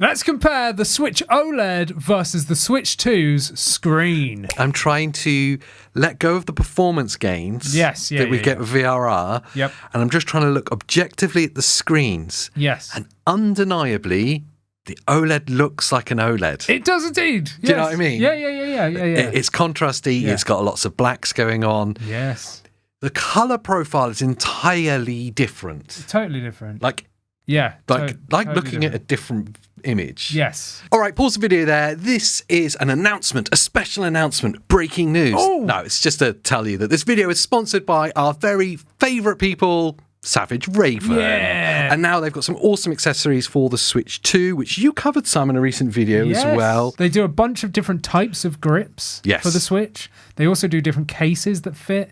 Let's compare the Switch OLED versus the Switch 2's screen. I'm trying to let go of the performance gains that we get with VRR. Yep. And I'm just trying to look objectively at the screens. Yes. And undeniably, the OLED looks like an OLED. It does indeed. Yes. Do you know what I mean? Yeah. It's contrasty. Yeah. It's got lots of blacks going on. Yes. The colour profile is entirely different. Totally different. Like totally looking at a different image. Yes. All right, pause the video there. This is an announcement, a special announcement, breaking news. Oh. No, it's just to tell you that this video is sponsored by our very favourite people, Savage Raven. Yeah. And now they've got some awesome accessories for the Switch 2, which you covered some in a recent video as well. They do a bunch of different types of grips for the Switch. They also do different cases that fit.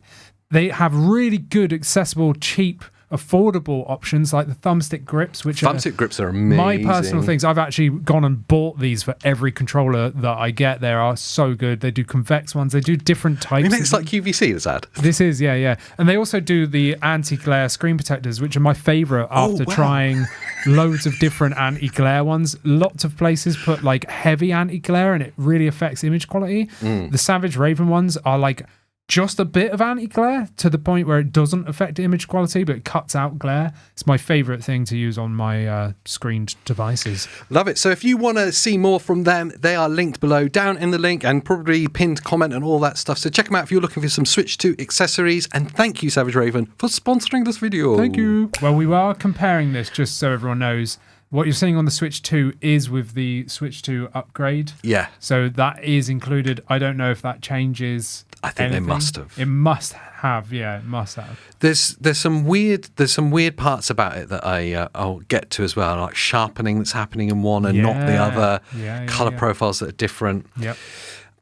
They have really good, accessible, cheap, affordable options like the thumbstick grips, which thumbstick grips are amazing. My personal things. I've actually gone and bought these for every controller that I get. They are so good. They do convex ones. They do different types. I mean, it's like QVC, this ad. This is, yeah. And they also do the anti-glare screen protectors, which are my favourite after trying loads of different anti-glare ones. Lots of places put like heavy anti-glare and it really affects image quality. The Savage Raven ones are like just a bit of anti-glare to the point where it doesn't affect image quality, but it cuts out glare. It's my favourite thing to use on my screened devices. Love it. So if you want to see more from them, they are linked below, down in the link, and probably pinned comment and all that stuff. So check them out if you're looking for some Switch 2 accessories. And thank you, Savage Raven, for sponsoring this video. Thank you. Well, we are comparing this, just so everyone knows. What you're seeing on the Switch 2 is with the Switch 2 upgrade. Yeah. So that is included. I don't know if that changes. I think they must have. It must have. Yeah, it must have. There's some weird parts about it that I'll get to as well, like sharpening that's happening in one and not the other. Color profiles that are different. Yep.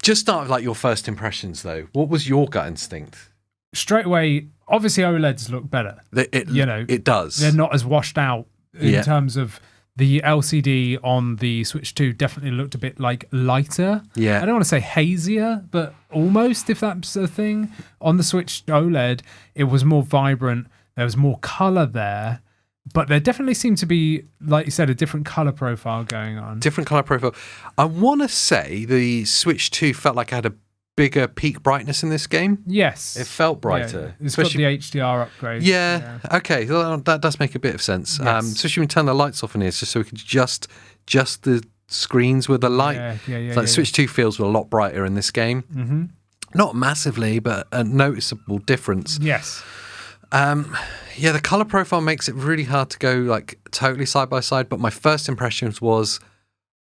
Just start with like your first impressions though. What was your gut instinct? Straight away, obviously OLEDs look better. It does. They're not as washed out in terms of. The LCD on the Switch 2 definitely looked a bit like lighter. Yeah. I don't want to say hazier, but almost, if that's a thing. On the Switch OLED, it was more vibrant. There was more color there. But there definitely seemed to be, like you said, a different color profile going on. Different color profile. I want to say the Switch 2 felt like it had a bigger peak brightness in this game. Yes. It felt brighter. Yeah. It's got the HDR upgrade. Yeah. Okay. Well, that does make a bit of sense. Yes. Especially when we turn the lights off in here, just so we can just the screens with the light. Switch 2 feels a lot brighter in this game. Mm-hmm. Not massively, but a noticeable difference. Yes. The color profile makes it really hard to go like totally side by side, but my first impressions was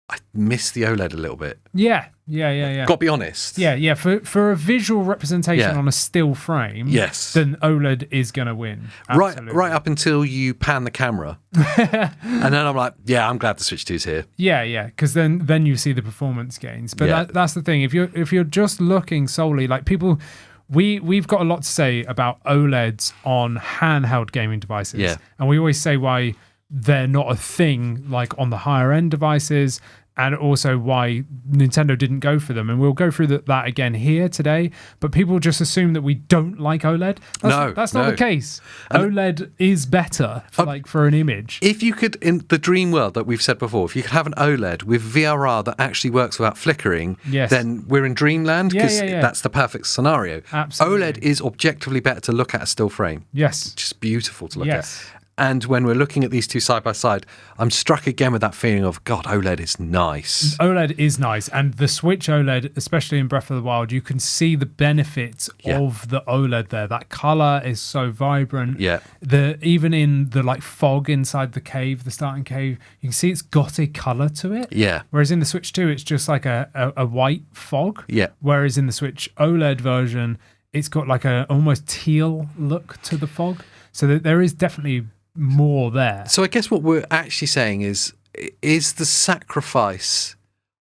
I missed the OLED a little bit. Yeah. Got to be honest. Yeah. For a visual representation on a still frame, then OLED is going to win. Absolutely. Right up until you pan the camera. And then I'm like, I'm glad the Switch 2's here. Yeah, because then you see the performance gains. But that's the thing. If you're just looking solely, like people... We've got a lot to say about OLEDs on handheld gaming devices. Yeah. And we always say why they're not a thing like on the higher end devices, and also why Nintendo didn't go for them. And we'll go through that again here today. But people just assume that we don't like OLED. That's not the case. And OLED is better for an image. If you could, in the dream world that we've said before, if you could have an OLED with VRR that actually works without flickering, then we're in dreamland, because that's the perfect scenario. Absolutely. OLED is objectively better to look at a still frame. Yes. Just beautiful to look at. And when we're looking at these two side by side, I'm struck again with that feeling of, God, OLED is nice. OLED is nice. And the Switch OLED, especially in Breath of the Wild, you can see the benefits of the OLED there. That color is so vibrant. Yeah. Even in the fog inside the cave, the starting cave, you can see it's got a color to it. Yeah. Whereas in the Switch 2, it's just like a white fog. Yeah. Whereas in the Switch OLED version, it's got like a almost teal look to the fog. So there is definitely more there. So I guess what we're actually saying is the sacrifice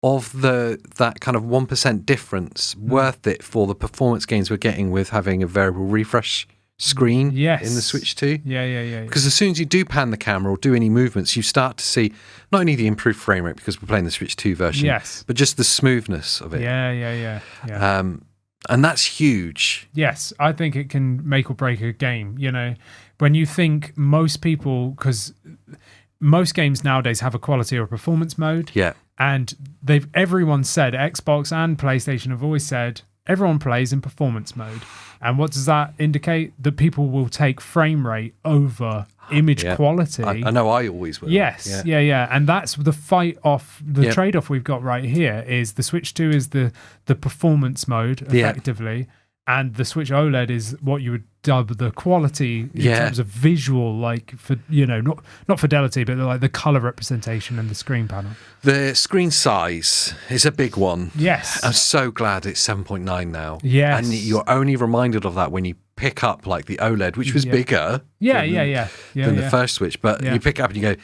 of that kind of 1% difference worth it for the performance gains we're getting with having a variable refresh screen in the Switch 2? Yeah. Because as soon as you do pan the camera or do any movements, you start to see not only the improved frame rate because we're playing the Switch 2 version, but just the smoothness of it. Yeah. And that's huge. Yes, I think it can make or break a game, When you think most people, because most games nowadays have a quality or performance mode. Yeah. And everyone said, Xbox and PlayStation have always said, everyone plays in performance mode. And what does that indicate? That people will take frame rate over image quality. I know I always will. Yes. Yeah. And that's the the trade-off we've got right here is the Switch 2 is the performance mode, effectively. And the Switch OLED is what you would dub the quality in terms of visual, like, for not fidelity, but like the color representation and the screen panel. The screen size is a big one. Yes. I'm so glad it's 7.9 now. Yes. And you're only reminded of that when you pick up like the OLED, which was bigger than the first Switch. But you pick it up and you go,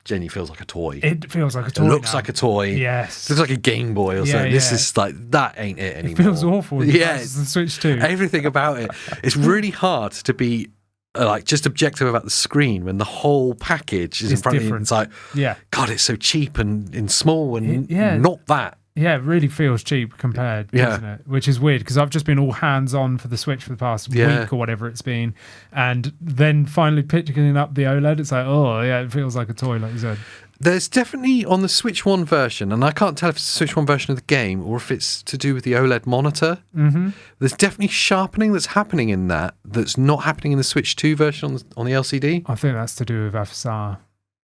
Jenny feels like a toy. It feels like a toy. It looks like a toy. Yes. It looks like a Game Boy or something. This is like, that ain't it anymore. It feels awful. It's the Switch 2. Everything about it. It's really hard to be like just objective about the screen when the whole package is in front of you. It's like, God, it's so cheap and small and not that. Yeah, it really feels cheap compared, doesn't it? Which is weird because I've just been all hands-on for the Switch for the past week or whatever it's been. And then finally picking up the OLED, it's like, it feels like a toy, like you said. There's definitely on the Switch 1 version, and I can't tell if it's the Switch 1 version of the game or if it's to do with the OLED monitor. Mm-hmm. There's definitely sharpening that's happening in that's not happening in the Switch 2 version on the LCD. I think that's to do with FSR.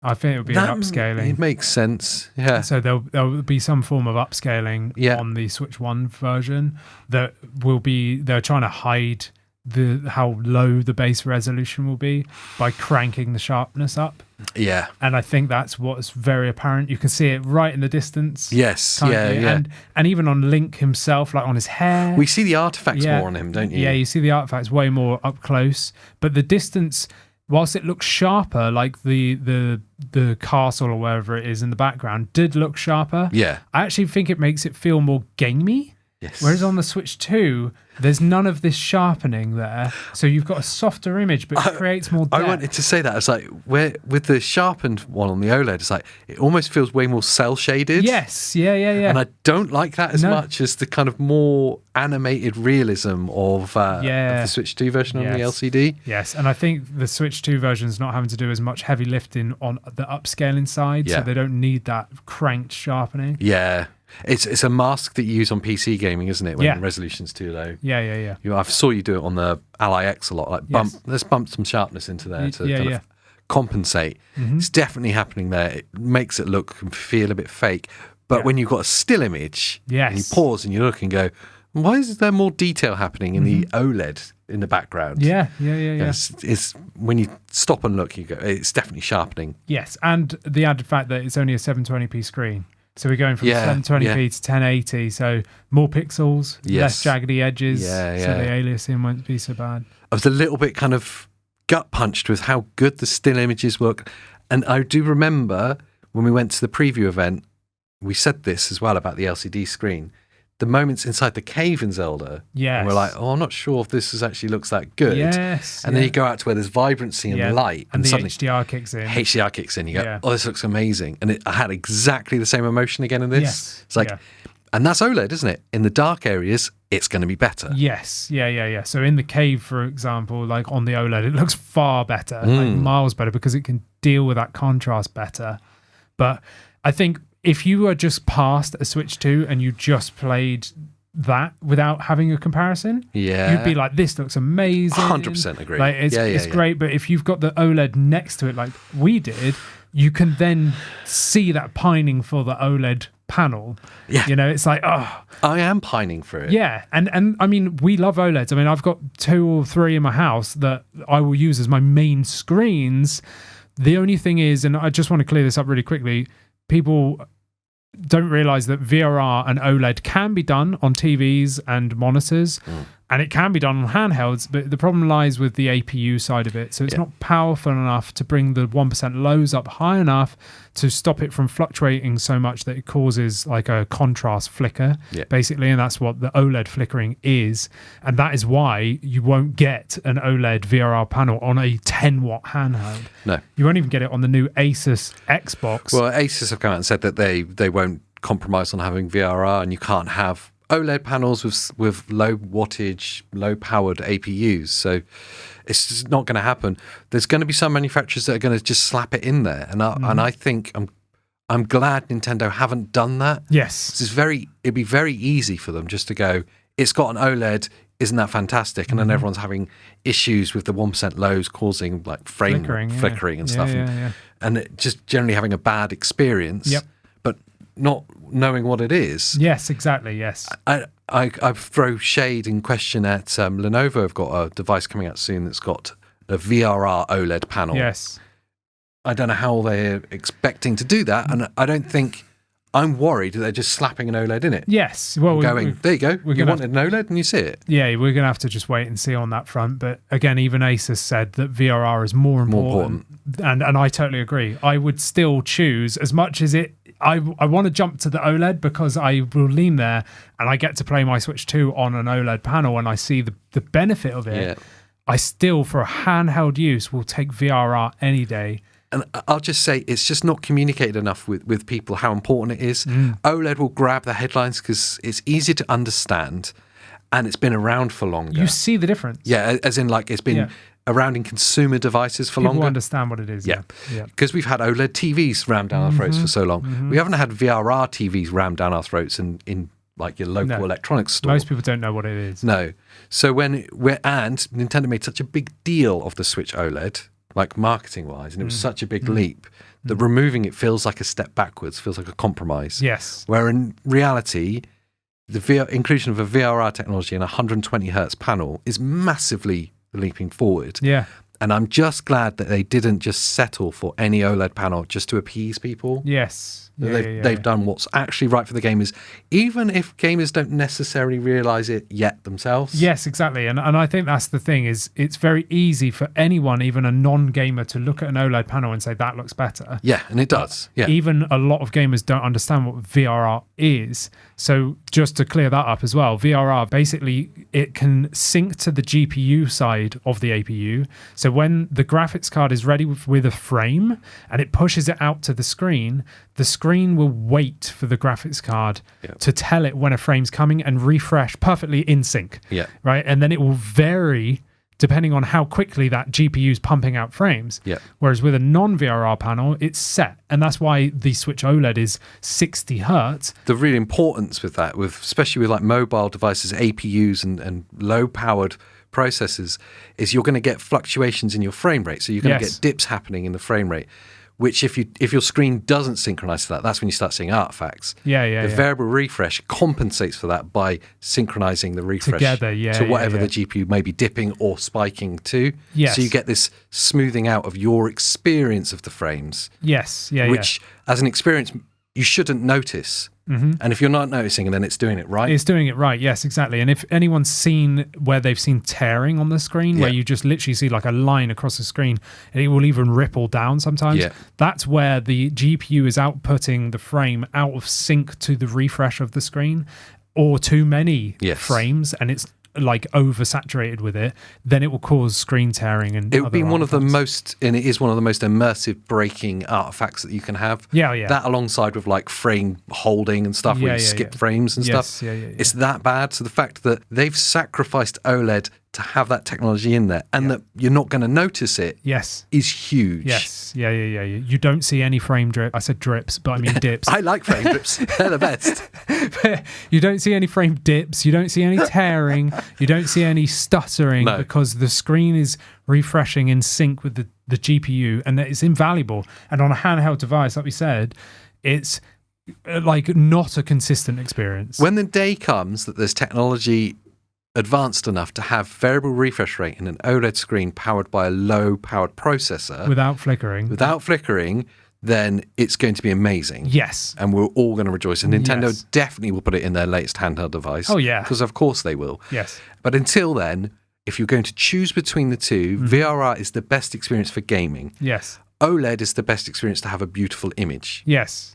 I think it'll be an upscaling. It makes sense, yeah. So there'll be some form of upscaling on the Switch 1 version that will be, they're trying to hide how low the base resolution will be by cranking the sharpness up. Yeah. And I think that's what's very apparent. You can see it right in the distance. Yes, yeah. And even on Link himself, like on his hair. We see the artifacts more on him, don't you? Yeah, you see the artifacts way more up close. But the distance, whilst it looks sharper, like the castle or wherever it is in the background did look sharper. Yeah. I actually think it makes it feel more gamey. Yes. Whereas on the Switch 2, there's none of this sharpening there. So you've got a softer image, but it creates more depth. I wanted to say that. It's like, with the sharpened one on the OLED, it's like, it almost feels way more cel-shaded. Yes, yeah. And I don't like that as much as the kind of more animated realism of the Switch 2 version on the LCD. Yes, and I think the Switch 2 version is not having to do as much heavy lifting on the upscaling side, so they don't need that cranked sharpening. Yeah. It's a mask that you use on PC gaming, isn't it? When the resolution's too low. Yeah. I saw you do it on the Ally X a lot. Like let's bump some sharpness into there to kind of compensate. Mm-hmm. It's definitely happening there. It makes it look and feel a bit fake. But when you've got a still image, and you pause and you look and go, why is there more detail happening in the OLED in the background? Yeah. It's when you stop and look, you go, it's definitely sharpening. Yes, and the added fact that it's only a 720p screen. So we're going from 720p to 1080, so more pixels, less jaggedy edges, so the aliasing won't be so bad. I was a little bit kind of gut punched with how good the still images look. And I do remember when we went to the preview event, we said this as well about the LCD screen. The moments inside the cave in Zelda, and we're like, I'm not sure if this actually looks that good. Yes, and then you go out to where there's vibrancy and light, and the suddenly HDR kicks in. You go, this looks amazing. And I had exactly the same emotion again in this. Yes. It's like, and that's OLED, isn't it? In the dark areas, it's going to be better. Yes, yeah. So in the cave, for example, like on the OLED, it looks far better, like miles better, because it can deal with that contrast better. But I think if you were just past a Switch 2 and you just played that without having a comparison, you'd be like, this looks amazing. 100% agree. Like, it's great, but if you've got the OLED next to it like we did, you can then see that pining for the OLED panel. Yeah. It's like, I am pining for it. Yeah. And I mean, we love OLEDs. I mean, I've got 2 or 3 in my house that I will use as my main screens. The only thing is, and I just want to clear this up really quickly, people don't realize that VRR and OLED can be done on TVs and monitors, and it can be done on handhelds, but the problem lies with the APU side of it. So it's not powerful enough to bring the 1% lows up high enough to stop it from fluctuating so much that it causes like a contrast flicker, basically, and that's what the OLED flickering is. And that is why you won't get an OLED VRR panel on a 10-watt handheld. No. You won't even get it on the new Asus Xbox. Well, Asus have come out and said that they won't compromise on having VRR, and you can't have OLED panels with low wattage, low powered APUs. So it's just not going to happen. There's going to be some manufacturers that are going to just slap it in there, and I think I'm glad Nintendo haven't done that. Yes, it'd be very easy for them just to go, it's got an OLED, isn't that fantastic? And then everyone's having issues with the 1% lows causing like frame flickering and stuff, and it just generally having a bad experience. Yep. But not knowing what it is. Yes, exactly. Yes. I throw shade and question at Lenovo. Have got a device coming out soon that's got a VRR OLED panel. Yes. I don't know how they're expecting to do that, and I don't think. I'm worried that they're just slapping an OLED in it. Yes. Well, there you go. You wanted an OLED and you see it. Yeah, we're going to have to just wait and see on that front. But again, even Asus said that VRR is more important. And I totally agree. I would still choose, as much as I want to jump to the OLED because I will lean there and I get to play my Switch 2 on an OLED panel and I see the benefit of it. Yeah. I still, for a handheld use, will take VRR any day. And I'll just say it's just not communicated enough with people how important it is. OLED will grab the headlines because it's easy to understand and it's been around for longer. You see the difference. Yeah, as in like it's been around in consumer devices for longer. People understand what it is. Yeah. Because we've had OLED TVs rammed down our throats for so long. We haven't had VRR TVs rammed down our throats in like your local electronics store. Most people don't know what it is. No. So and Nintendo made such a big deal of the Switch OLED, like marketing wise, and it was such a big leap that removing it feels like a step backwards, feels like a compromise. Yes. Where in reality, the inclusion of a VRR technology in a 120 hertz panel is massively leaping forward. Yeah. And I'm just glad that they didn't just settle for any OLED panel just to appease people. Yes. They've done what's actually right for the gamers, even if gamers don't necessarily realise it yet themselves. Yes, exactly. And I think that's the thing, is it's very easy for anyone, even a non-gamer, to look at an OLED panel and say, that looks better. Yeah, and it does. Yeah. Even a lot of gamers don't understand what VRR is. So just to clear that up as well, VRR, basically, it can sync to the GPU side of the APU. So when the graphics card is ready with a frame and it pushes it out to the screen will wait for the graphics card to tell it when a frame's coming and refresh perfectly in sync. Yeah. Right. And then it will vary depending on how quickly that GPU is pumping out frames. Yeah. Whereas with a non-VRR panel, it's set. And that's why the Switch OLED is 60 hertz. The real importance with that, especially with like mobile devices, APUs and low-powered processors, is you're going to get fluctuations in your frame rate. So you're going to get dips happening in the frame rate, which if your screen doesn't synchronize to that, that's when you start seeing artifacts. The variable refresh compensates for that by synchronizing the refresh to whatever the GPU may be dipping or spiking to. Yes. So you get this smoothing out of your experience of the frames. Yes. Which, as an experience, you shouldn't notice. And if you're not noticing, then it's doing it right. It's doing it right, yes, exactly. And if anyone's seen where they've seen tearing on the screen, where you just literally see like a line across the screen, and it will even ripple down sometimes, that's where the GPU is outputting the frame out of sync to the refresh of the screen, or too many frames, and it's like oversaturated with it, then it will cause screen tearing. And it would be one of the most, and it is one of the most immersive breaking artifacts that you can have. That alongside with like frame holding and stuff, where you skip frames and stuff. It's that bad. So the fact that they've sacrificed OLED to have that technology in there, and that you're not going to notice it, is huge. You don't see any frame drip. I said drips, but I mean dips. I like frame drips. They're the best. You don't see any frame dips. You don't see any tearing. You don't see any stuttering, because the screen is refreshing in sync with the GPU, and that it's invaluable. And on a handheld device, like we said, it's like not a consistent experience. When the day comes that there's technology advanced enough to have variable refresh rate in an OLED screen powered by a low-powered processor without flickering, then it's going to be amazing. Yes. And we're all going to rejoice. And Nintendo definitely will put it in their latest handheld device. Oh, yeah. Because of course they will. Yes. But until then, if you're going to choose between the two, VRR is the best experience for gaming. Yes. OLED is the best experience to have a beautiful image. Yes.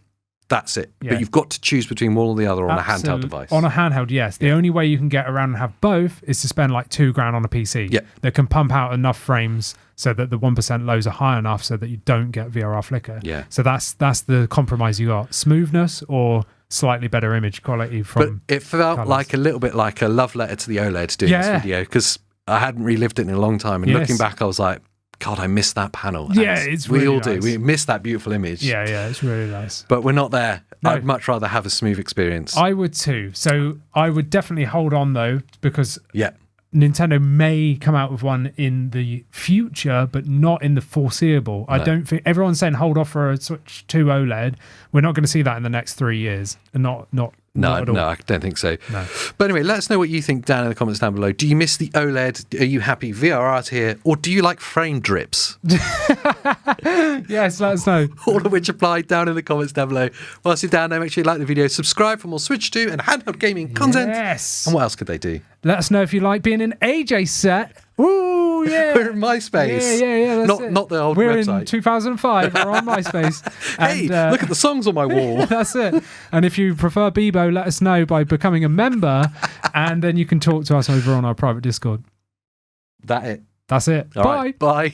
That's it. Yeah. But you've got to choose between one or the other on a handheld device. On a handheld, yes. The only way you can get around and have both is to spend like $2,000 on a PC that can pump out enough frames so that the 1% lows are high enough so that you don't get VRR flicker. Yeah. So that's the compromise you got. Smoothness or slightly better image quality from. But it felt colours. like a little bit like a love letter to the OLED doing this video, because I hadn't relived it in a long time. And looking back, I was like, God, I missed that panel. Yeah, it's really we all nice. do. We miss that beautiful image. Yeah, it's really nice. But we're not there. No. I'd much rather have a smooth experience. I would too. So I would definitely hold on though, because yeah. Nintendo may come out with one in the future, but not in the foreseeable. I don't think everyone's saying hold off for a Switch 2 OLED. We're not going to see that in the next 3 years. Not at all. No, I don't think so. No. But anyway, let us know what you think down in the comments down below. Do you miss the OLED? Are you happy VRR's here? Or do you like frame drips? Yes, let us know. All of which apply down in the comments down below. Whilst you're down there, make sure you like the video, subscribe for more Switch 2 and handheld gaming content. Yes. And what else could they do? Let us know if you like being in AJ's set. Ooh, yeah. We're in MySpace. Yeah. Not the old We're website. in 2005. We're on MySpace. Hey, look at the songs on my wall. That's it. And if you prefer Bebo, let us know by becoming a member, and then you can talk to us over on our private Discord. That's it. That's it. All Bye. right, bye.